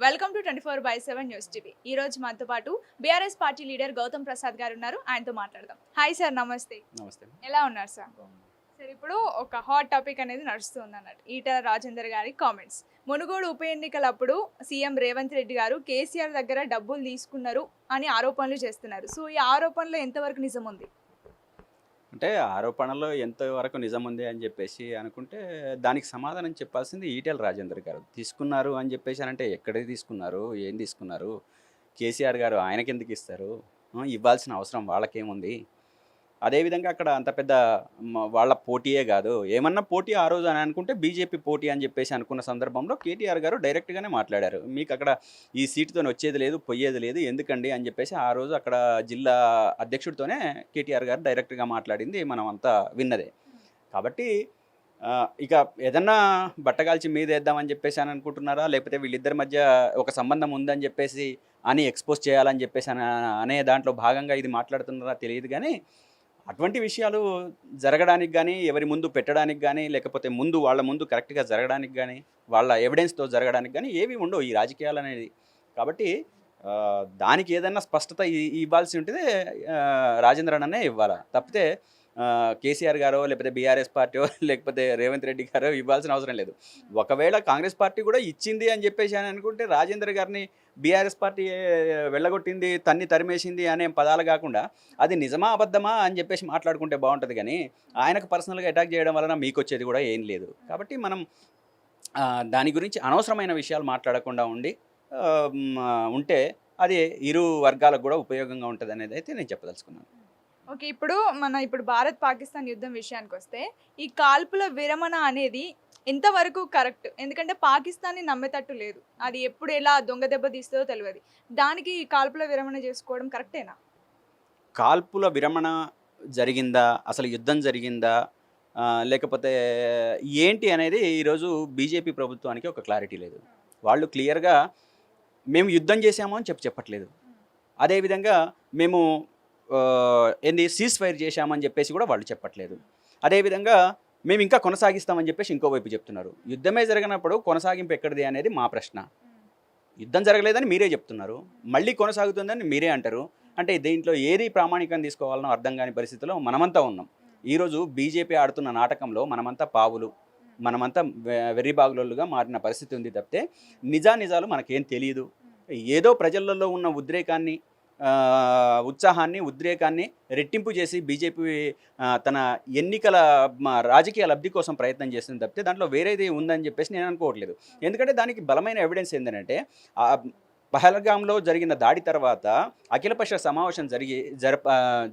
Welcome to 24/7 news TV. ఈ రోజు మనతో పాటు BRS party leader Gautam Prasad గారు ఉన్నారు. ఆయనతో మాట్లాడదాం. హాయ్ సార్, నమస్తే. నమస్తే. ఎలా ఉన్నారు సార్? సార్, ఇప్పుడు ఒక హాట్ టాపిక్ అనేది నడుస్తుంది అన్నట్టు. ఈటల రాజేందర్ గారి కామెంట్స్. మునుగోడు ఉప ఎన్నికలప్పుడు సీఎం రేవంత్ రెడ్డి గారు కేసీఆర్ దగ్గర డబ్బులు తీసుకున్నారు అని ఆరోపణలు చేస్తున్నారు. సో ఈ ఆరోపణలో ఎంతవరకు నిజం ఉంది? అంటే ఆరోపణలో ఎంతవరకు నిజం ఉంది అని చెప్పేసి అనుకుంటే దానికి సమాధానం చెప్పాల్సింది ఈటెల రాజేందర్ గారు. తీసుకున్నారు అని చెప్పేసి అంటే ఎక్కడికి తీసుకున్నారు, ఏం తీసుకున్నారు, కేసీఆర్ గారు ఆయనకెందుకు ఇస్తారు, ఇవ్వాల్సిన అవసరం వాళ్ళకేముంది. అదేవిధంగా అక్కడ అంత పెద్ద వాళ్ళ పోటీయే కాదు, ఏమన్నా పోటీ ఆ రోజు అని అనుకుంటే బీజేపీ పోటీ అని చెప్పేసి అనుకున్న సందర్భంలో కేటీఆర్ గారు డైరెక్ట్గానే మాట్లాడారు. మీకు అక్కడ ఈ సీటుతో వచ్చేది లేదు, పోయేది లేదు, ఎందుకండి అని చెప్పేసి ఆ రోజు అక్కడ జిల్లా అధ్యక్షుడితోనే కేటీఆర్ గారు డైరెక్ట్గా మాట్లాడింది మనం అంతా విన్నదే. కాబట్టి ఇక ఏదన్నా బట్టగాల్చి మీద వేద్దామని చెప్పేసి అని అనుకుంటున్నారా, లేకపోతే వీళ్ళిద్దరి మధ్య ఒక సంబంధం ఉందని చెప్పేసి అని ఎక్స్పోజ్ చేయాలని చెప్పేసి అనే దాంట్లో భాగంగా ఇది మాట్లాడుతున్నారా తెలియదు. కానీ అటువంటి విషయాలు జరగడానికి కానీ, ఎవరి ముందు పెట్టడానికి కానీ, లేకపోతే వాళ్ళ ముందు కరెక్ట్గా జరగడానికి కానీ, వాళ్ళ ఎవిడెన్స్తో జరగడానికి కానీ ఏవి ఉండవు ఈ రాజకీయాలు అనేది. కాబట్టి దానికి ఏదైనా స్పష్టత ఇవ్వాల్సి ఉంటే రాజేంద్రన్ అనే ఇవ్వాలా, తప్పితే కేసీఆర్ గారో లేకపోతే బీఆర్ఎస్ పార్టీయో లేకపోతే రేవంత్ రెడ్డి గారో ఇవ్వాల్సిన అవసరం లేదు. ఒకవేళ కాంగ్రెస్ పార్టీ కూడా ఇచ్చింది అని చెప్పేసి అని అనుకుంటే రాజేందర్ గారిని బీఆర్ఎస్ పార్టీ వెళ్ళగొట్టింది, తరిమేసింది అనే పదాలు కాకుండా అది నిజమా అబద్ధమా అని చెప్పేసి మాట్లాడుకుంటే బాగుంటుంది. కానీ ఆయనకు పర్సనల్గా అటాక్ చేయడం వలన మీకు వచ్చేది కూడా ఏం లేదు. కాబట్టి మనం దాని గురించి అనవసరమైన విషయాలు మాట్లాడకుండా ఉంటే అది ఇరు వర్గాలకు కూడా ఉపయోగంగా ఉంటుంది అనేది అయితే నేను చెప్పదలుచుకున్నాను. ఓకే, ఇప్పుడు భారత్ పాకిస్తాన్ యుద్ధం విషయానికి వస్తే ఈ కాల్పుల విరమణ అనేది ఎంతవరకు కరెక్ట్? ఎందుకంటే పాకిస్తాన్ని నమ్మేటట్టు లేదు, అది ఎప్పుడు ఎలా దొంగ దెబ్బ తీస్తుందో తెలియదు. దానికి ఈ కాల్పుల విరమణ చేసుకోవడం కరెక్టేనా? కాల్పుల విరమణ జరిగిందా, అసలు యుద్ధం జరిగిందా, లేకపోతే ఏంటి అనేది ఈరోజు బీజేపీ ప్రభుత్వానికి ఒక క్లారిటీ లేదు. వాళ్ళు క్లియర్గా మేము యుద్ధం చేసాము అని చెప్పట్లేదు. అదేవిధంగా మేము సీజ్ ఫైర్ చేశామని చెప్పేసి కూడా వాళ్ళు చెప్పట్లేదు. అదేవిధంగా మేము ఇంకా కొనసాగిస్తామని చెప్పేసి ఇంకోవైపు చెప్తున్నారు. యుద్ధమే జరిగినప్పుడు కొనసాగింపు ఎక్కడిది అనేది మా ప్రశ్న. యుద్ధం జరగలేదని మీరే చెప్తున్నారు, మళ్ళీ కొనసాగుతుందని మీరే అంటారు. అంటే దీంట్లో ఏది ప్రామాణికంగా తీసుకోవాలనో అర్థం కాని పరిస్థితిలో మనమంతా ఉన్నాం. ఈరోజు బీజేపీ ఆడుతున్న నాటకంలో మనమంతా పావులు, మనమంతా వెర్రిబాగులుగా మారిన పరిస్థితి ఉంది తప్పితే నిజాలు మనకేం తెలియదు. ఏదో ప్రజలలో ఉన్న ఉద్రేకాన్ని, ఉత్సాహాన్ని, ఉద్రేకాన్ని రెట్టింపు చేసి బీజేపీ తన ఎన్నికల రాజకీయ లబ్ధి కోసం ప్రయత్నం చేస్తుంది తప్పితే దాంట్లో వేరేది ఉందని చెప్పేసి నేను అనుకోవట్లేదు. ఎందుకంటే దానికి బలమైన ఎవిడెన్స్ ఏంటంటే పహల్గామ్లో జరిగిన దాడి తర్వాత అఖిలపక్ష సమావేశం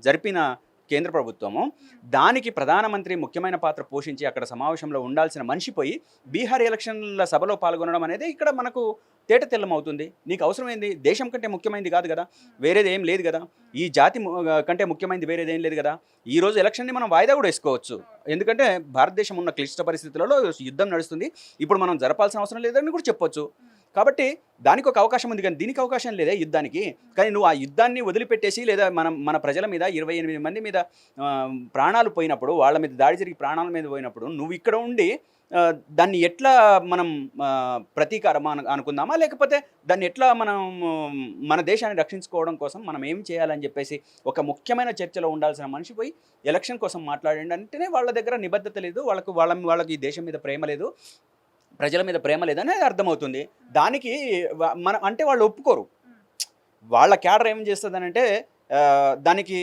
జరిపిన కేంద్ర ప్రభుత్వము దానికి ప్రధానమంత్రి ముఖ్యమైన పాత్ర పోషించి అక్కడ సమావేశంలో ఉండాల్సిన మనిషి పోయి బీహార్ ఎలక్షన్ల సభలో పాల్గొనడం అనేది ఇక్కడ మనకు తేట తెల్లమవుతుంది. నీకు అవసరమైంది దేశం కంటే ముఖ్యమైనది కాదు కదా, వేరేది ఏం లేదు కదా, ఈ జాతి కంటే ముఖ్యమైనది వేరేది ఏం లేదు కదా. ఈరోజు ఎలక్షన్ని మనం వాయిదా కూడా వేసుకోవచ్చు, ఎందుకంటే భారతదేశం ఉన్న క్లిష్ట పరిస్థితులలో యుద్ధం నడుస్తుంది, ఇప్పుడు మనం జరపాల్సిన అవసరం లేదని కూడా చెప్పొచ్చు. కాబట్టి దానికి ఒక అవకాశం ఉంది, కానీ దీనికి అవకాశం లేదే యుద్ధానికి. కానీ నువ్వు ఆ యుద్ధాన్ని వదిలిపెట్టేసి లేదా మన ప్రజల మీద 28 మంది మీద ప్రాణాలు పోయినప్పుడు, వాళ్ళ మీద దాడి జరిగి ప్రాణాల మీద పోయినప్పుడు నువ్వు ఇక్కడ ఉండి దాన్ని ఎట్లా మనం ప్రతీకారం అనుకుందామా, లేకపోతే దాన్ని ఎట్లా మనం మన దేశాన్ని రక్షించుకోవడం కోసం మనం ఏం చేయాలని చెప్పేసి ఒక ముఖ్యమైన చర్చలో ఉండాల్సిన మనిషి పోయి ఎలక్షన్ కోసం మాట్లాడండి అంటేనే వాళ్ళ దగ్గర నిబద్ధత లేదు, వాళ్ళకి ఈ దేశం మీద ప్రేమ లేదు, ప్రజల మీద ప్రేమ లేదని అర్థమవుతుంది. దానికి అంటే వాళ్ళు ఒప్పుకోరు. వాళ్ళ క్యాడర్ ఏం చేస్తుందనంటే దానికి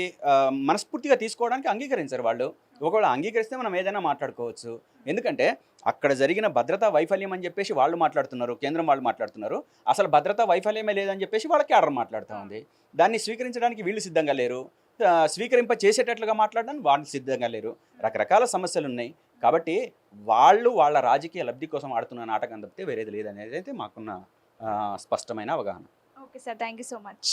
మనస్ఫూర్తిగా తీసుకోవడానికి అంగీకరించారు వాళ్ళు. ఒకవేళ అంగీకరిస్తే మనం ఏదైనా మాట్లాడుకోవచ్చు. ఎందుకంటే అక్కడ జరిగిన భద్రతా వైఫల్యం అని చెప్పేసి వాళ్ళు మాట్లాడుతున్నారు, కేంద్రం వాళ్ళు మాట్లాడుతున్నారు. అసలు భద్రతా వైఫల్యమే లేదని చెప్పేసి వాళ్ళ క్యాడర్ మాట్లాడుతూ ఉంది. దాన్ని స్వీకరించడానికి వీళ్ళు సిద్ధంగా లేరు, స్వీకరింప చేసేటట్లుగా మాట్లాడడానికి వాళ్ళు సిద్ధంగా లేరు. రకరకాల సమస్యలు ఉన్నాయి. కాబట్టి వాళ్ళ రాజకీయ లబ్ధి కోసం ఆడుతున్న నాటకం తప్పితే వేరేది లేదనేది అయితే మాకున్న స్పష్టమైన అవగాహన. Okay sir, thank you so much.